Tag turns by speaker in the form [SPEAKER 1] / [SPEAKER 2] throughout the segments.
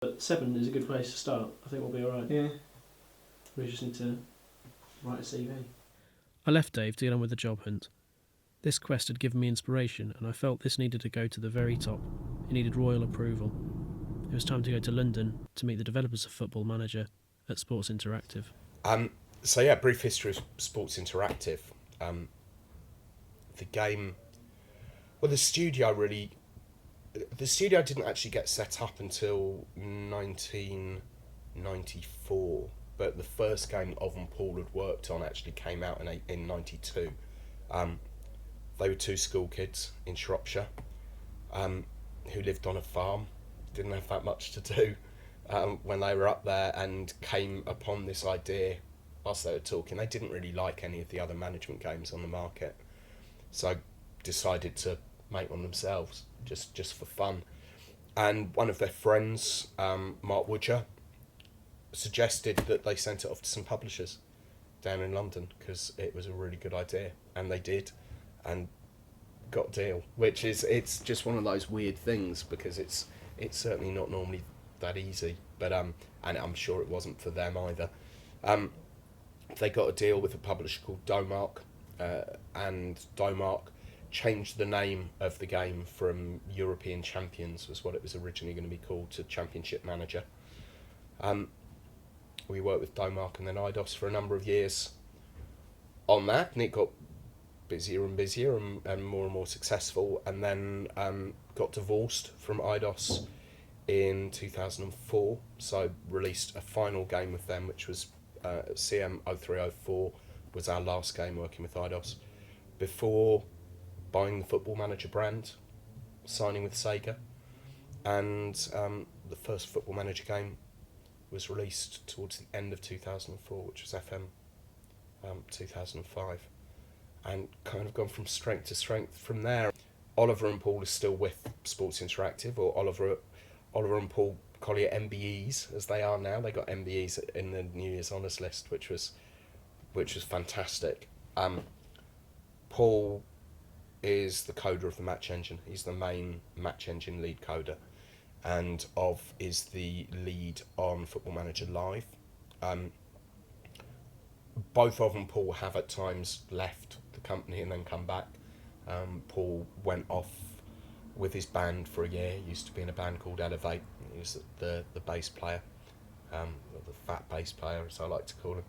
[SPEAKER 1] But 7 is a good place to start. I think we'll be all right.
[SPEAKER 2] Yeah.
[SPEAKER 1] We just need to write a CV.
[SPEAKER 3] I left Dave to get on with the job hunt. This quest had given me inspiration, and I felt this needed to go to the very top. It needed royal approval. It was time to go to London to meet the developers of Football Manager at Sports Interactive.
[SPEAKER 4] Brief history of Sports Interactive. The game... Well, the studio didn't actually get set up until 1994, but the first game Ov and Paul had worked on actually came out in 92. They were two school kids in Shropshire who lived on a farm, didn't have that much to do when they were up there, and came upon this idea whilst they were talking. They didn't really like any of the other management games on the market, so decided to make one themselves, just for fun. And one of their friends, Mark Woodger, suggested that they sent it off to some publishers down in London because it was a really good idea, and they did, and got a deal. It's just one of those weird things because it's certainly not normally that easy, but and I'm sure it wasn't for them either. They got a deal with a publisher called Domark, and Domark changed the name of the game from European Champions, was what it was originally going to be called, to Championship Manager. We worked with Domark and then Eidos for a number of years on that, and it got busier and busier and more successful, and then got divorced from Eidos in 2004, so released a final game with them, which was CM 0304, was our last game working with Eidos, before buying the Football Manager brand, signing with Sega, and the first Football Manager game was released towards the end of 2004, which was FM 2005, and kind of gone from strength to strength from there. Oliver and Paul is still with Sports Interactive, or Oliver and Paul Collier MBEs as they are now. They got MBEs in the New Year's Honours list, which was fantastic. Paul is the coder of the Match Engine. He's the main Match Engine lead coder, and Ov is the lead on Football Manager Live. Both Ov and Paul have at times left the company and then come back. Paul went off with his band for a year. He used to be in a band called Elevate. He was the bass player, the fat bass player, as I like to call him.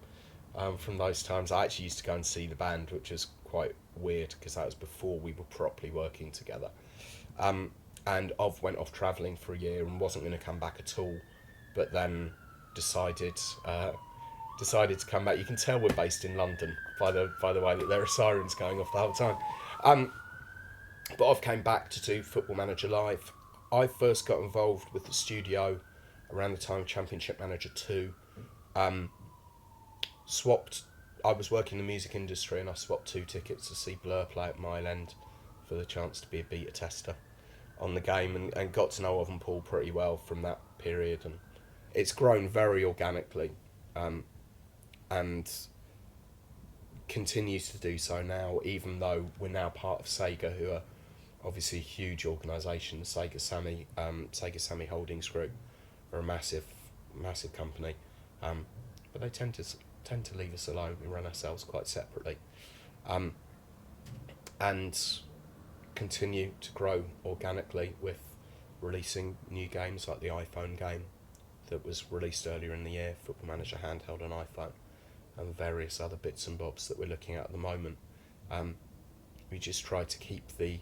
[SPEAKER 4] From those times, I actually used to go and see the band, which was quite weird because that was before we were properly working together. And Ov went off travelling for a year and wasn't going to come back at all, but then decided to come back. You can tell we're based in London by the way that there are sirens going off the whole time. But Ov came back to do Football Manager Live. I first got involved with the studio around the time of Championship Manager 2. I was working in the music industry, and I swapped 2 tickets to see Blur play at Mile End for the chance to be a beta tester on the game, and got to know Ov and Paul pretty well from that period, and it's grown very organically, and continues to do so now, even though we're now part of Sega, who are obviously a huge organisation. The Sega Sammy Holdings Group are a massive company, but they tend to leave us alone. We run ourselves quite separately, and continue to grow organically with releasing new games like the iPhone game that was released earlier in the year, Football Manager Handheld on iPhone, and various other bits and bobs that we're looking at the moment. We just try to keep the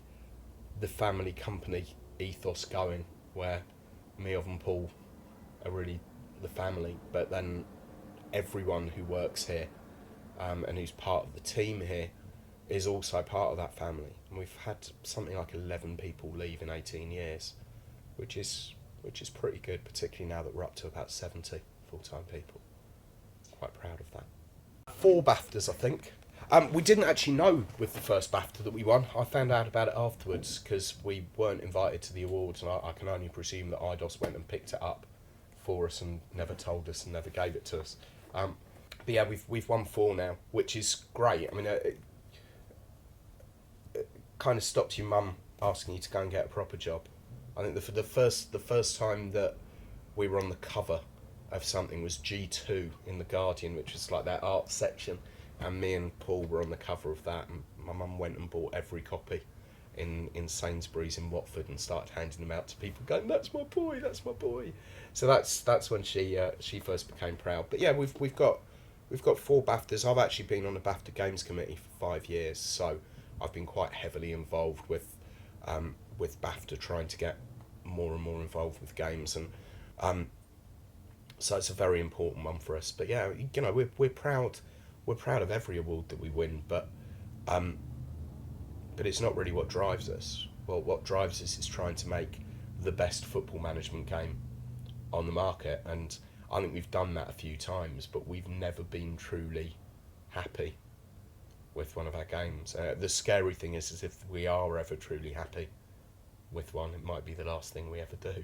[SPEAKER 4] family company ethos going, where me, Ov and Paul are really the family, but then everyone who works here and who's part of the team here is also part of that family. And we've had something like 11 people leave in 18 years, which is pretty good, particularly now that we're up to about 70 full-time people. Quite proud of that. 4 BAFTAs, I think. We didn't actually know with the first BAFTA that we won. I found out about it afterwards because we weren't invited to the awards, and I can only presume that Eidos went and picked it up for us and never told us and never gave it to us. But yeah, we've won 4 now, which is great. I mean, it kind of stops your mum asking you to go and get a proper job. I think the first time that we were on the cover of something, was G2 in The Guardian, which was like their art section, and me and Paul were on the cover of that, and my mum went and bought every copy in Sainsbury's in Watford and started handing them out to people, going, "That's my boy, that's my boy." So that's when she first became proud. But yeah, we've got 4 BAFTAs. I've actually been on the BAFTA Games Committee for 5 years, so I've been quite heavily involved with BAFTA, trying to get more and more involved with games, and so it's a very important one for us. But yeah, you know, we're proud of every award that we win, but it's not really what drives us. Well, what drives us is trying to make the best football management game on the market, and I think we've done that a few times, but we've never been truly happy with one of our games. The scary thing is if we are ever truly happy with one, it might be the last thing we ever do.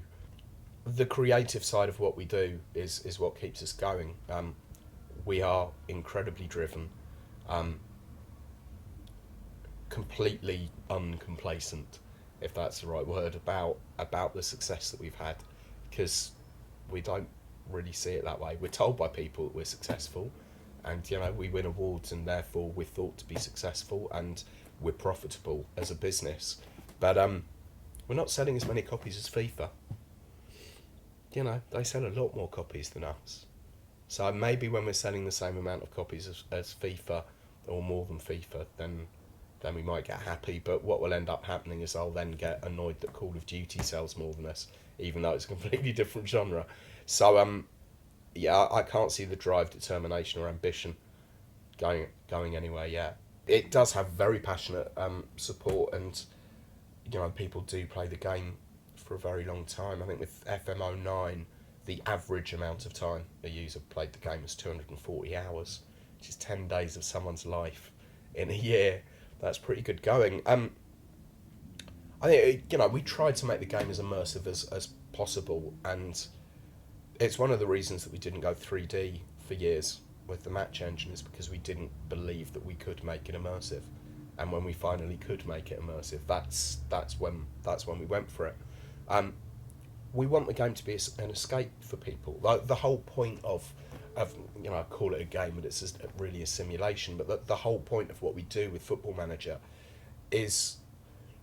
[SPEAKER 4] The creative side of what we do is what keeps us going. We are incredibly driven, completely uncomplacent, if that's the right word, about the success that we've had, because we don't really see it that way. We're told by people that we're successful, and you know, we win awards, and therefore we're thought to be successful and we're profitable as a business. But we're not selling as many copies as FIFA. You know, they sell a lot more copies than us. So maybe when we're selling the same amount of copies as FIFA, or more than FIFA, then we might get happy. But what will end up happening is I'll then get annoyed that Call of Duty sells more than us, even though it's a completely different genre. So yeah, I can't see the drive, determination, or ambition going anywhere yet. It does have very passionate support, and you know, people do play the game for a very long time. I think with FM09, the average amount of time a user played the game was 240 hours, which is 10 days of someone's life in a year. That's pretty good going. I think, you know, we tried to make the game as immersive as possible, and it's one of the reasons that we didn't go 3D for years with the match engine, is because we didn't believe that we could make it immersive. And when we finally could make it immersive, that's when we went for it. We want the game to be an escape for people. Like, the whole point of you know, I call it a game, but it's just really a simulation. But the whole point of what we do with Football Manager is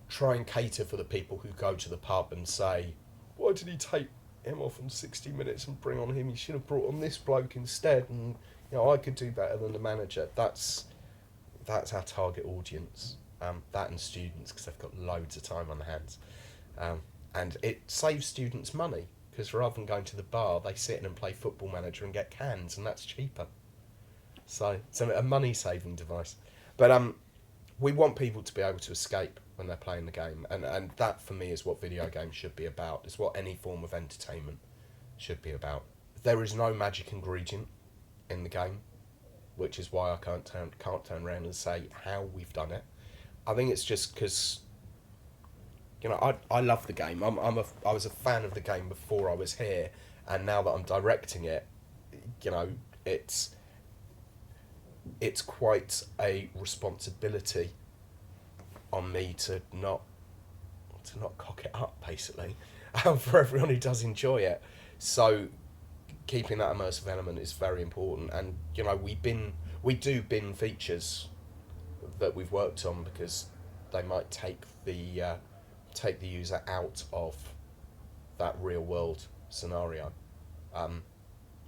[SPEAKER 4] try and cater for the people who go to the pub and say, "Why did he take him off in 60 minutes and bring on him? He should have brought on this bloke instead. And you know, I could do better than the manager." That's our target audience. That and students, because they've got loads of time on their hands. And it saves students money, because rather than going to the bar, they sit in and play Football Manager and get cans, and that's cheaper. So it's a money-saving device. But we want people to be able to escape when they're playing the game, and that for me is what video games should be about. It's what any form of entertainment should be about. There is no magic ingredient in the game, which is why I can't turn around and say how we've done it. I think it's just because, you know, I love the game. I was a fan of the game before I was here, and now that I'm directing it, you know, it's quite a responsibility on me to not cock it up, basically, for everyone who does enjoy it. So keeping that immersive element is very important, and you know, we do bin features that we've worked on, because they might take the user out of that real world scenario,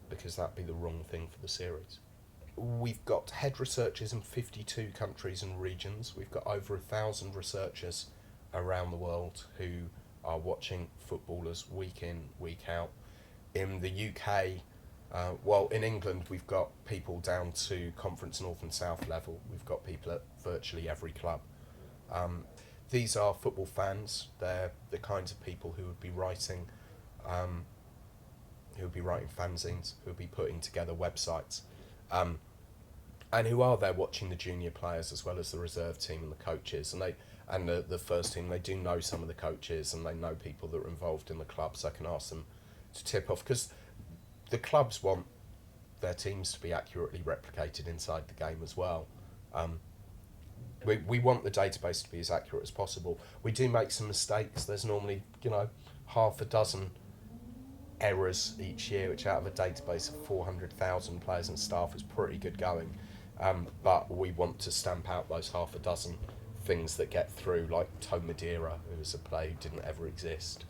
[SPEAKER 4] because that'd be the wrong thing for the series. We've got head researchers in 52 countries and regions. We've got over 1,000 researchers around the world who are watching footballers week in, week out. In the UK, in England, we've got people down to Conference North and South level. We've got people at virtually every club. These are football fans. They're the kinds of people who would be writing fanzines, who would be putting together websites, and who are there watching the junior players as well as the reserve team and the coaches, and the first team. They do know some of the coaches, and they know people that are involved in the club, so I can ask them to tip off, because the clubs want their teams to be accurately replicated inside the game as well. We want the database to be as accurate as possible. We do make some mistakes. There's normally, you know, half a dozen errors each year, which out of a database of 400,000 players and staff is pretty good going. But we want to stamp out those half a dozen things that get through, like Toe Madeira, who was a player who didn't ever exist,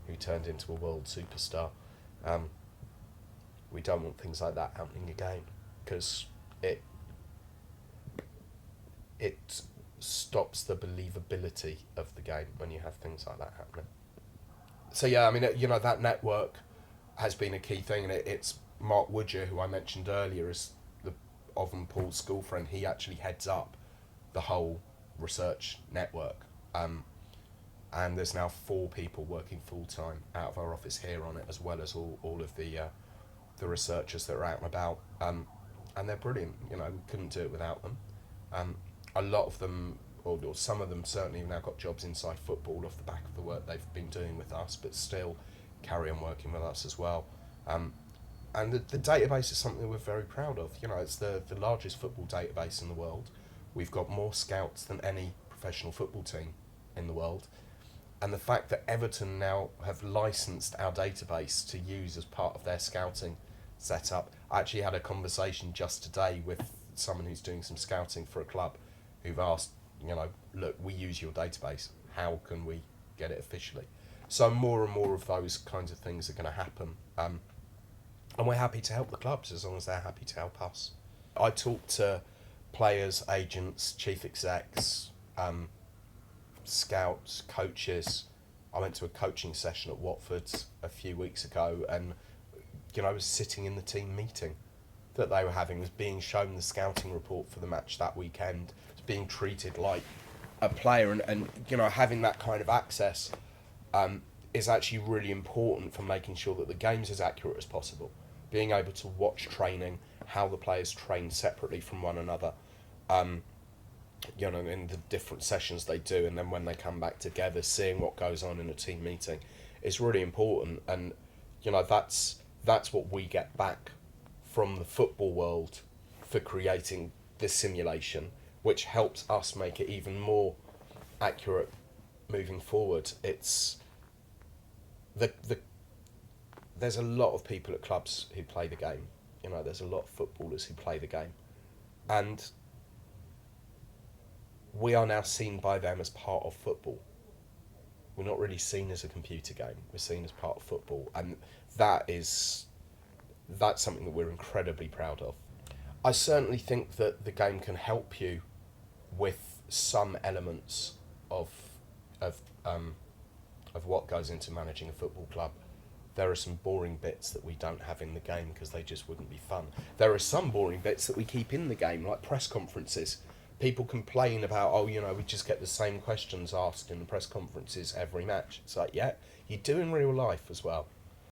[SPEAKER 4] who turned into a world superstar. We don't want things like that happening again, because it stops the believability of the game when you have things like that happening. So yeah, I mean, that network has been a key thing, and it's Mark Woodger, who I mentioned earlier as the Oven Paul school friend. He actually heads up the whole research network, and there's now 4 people working full-time out of our office here on it, as well as all of the researchers that are out and about, and they're brilliant. We couldn't do it without them. A lot of them, or some of them certainly, have now got jobs inside football off the back of the work they've been doing with us, but still carry on working with us as well. And the database is something that we're very proud of. It's the largest football database in the world. We've got more scouts than any professional football team in the world. And the fact that Everton now have licensed our database to use as part of their scouting setup. I actually had a conversation just today with someone who's doing some scouting for a club, who've asked, look, we use your database, how can we get it officially? So more and more of those kinds of things are going to happen. And we're happy to help the clubs as long as they're happy to help us. I talk to players, agents, chief execs, scouts, coaches. I went to a coaching session at Watford a few weeks ago, and I was sitting in the team meeting that they were having, was being shown the scouting report for the match that weekend, was being treated like a player, and having that kind of access is actually really important for making sure that the game's as accurate as possible. Being able to watch training, how the players train separately from one another, in the different sessions they do, and then when they come back together, seeing what goes on in a team meeting is really important. And that's what we get back from the football world for creating this simulation, which helps us make it even more accurate moving forward. It's there's a lot of people at clubs who play the game. There's a lot of footballers who play the game, and we are now seen by them as part of football. We're not really seen as a computer game. We're seen as part of football, and that's something that we're incredibly proud of. I certainly think that the game can help you with some elements of what goes into managing a football club. There are some boring bits that we don't have in the game because they just wouldn't be fun. There are some boring bits that we keep in the game, like press conferences. People complain about, we just get the same questions asked in the press conferences every match. It's like, yeah, you do in real life as well.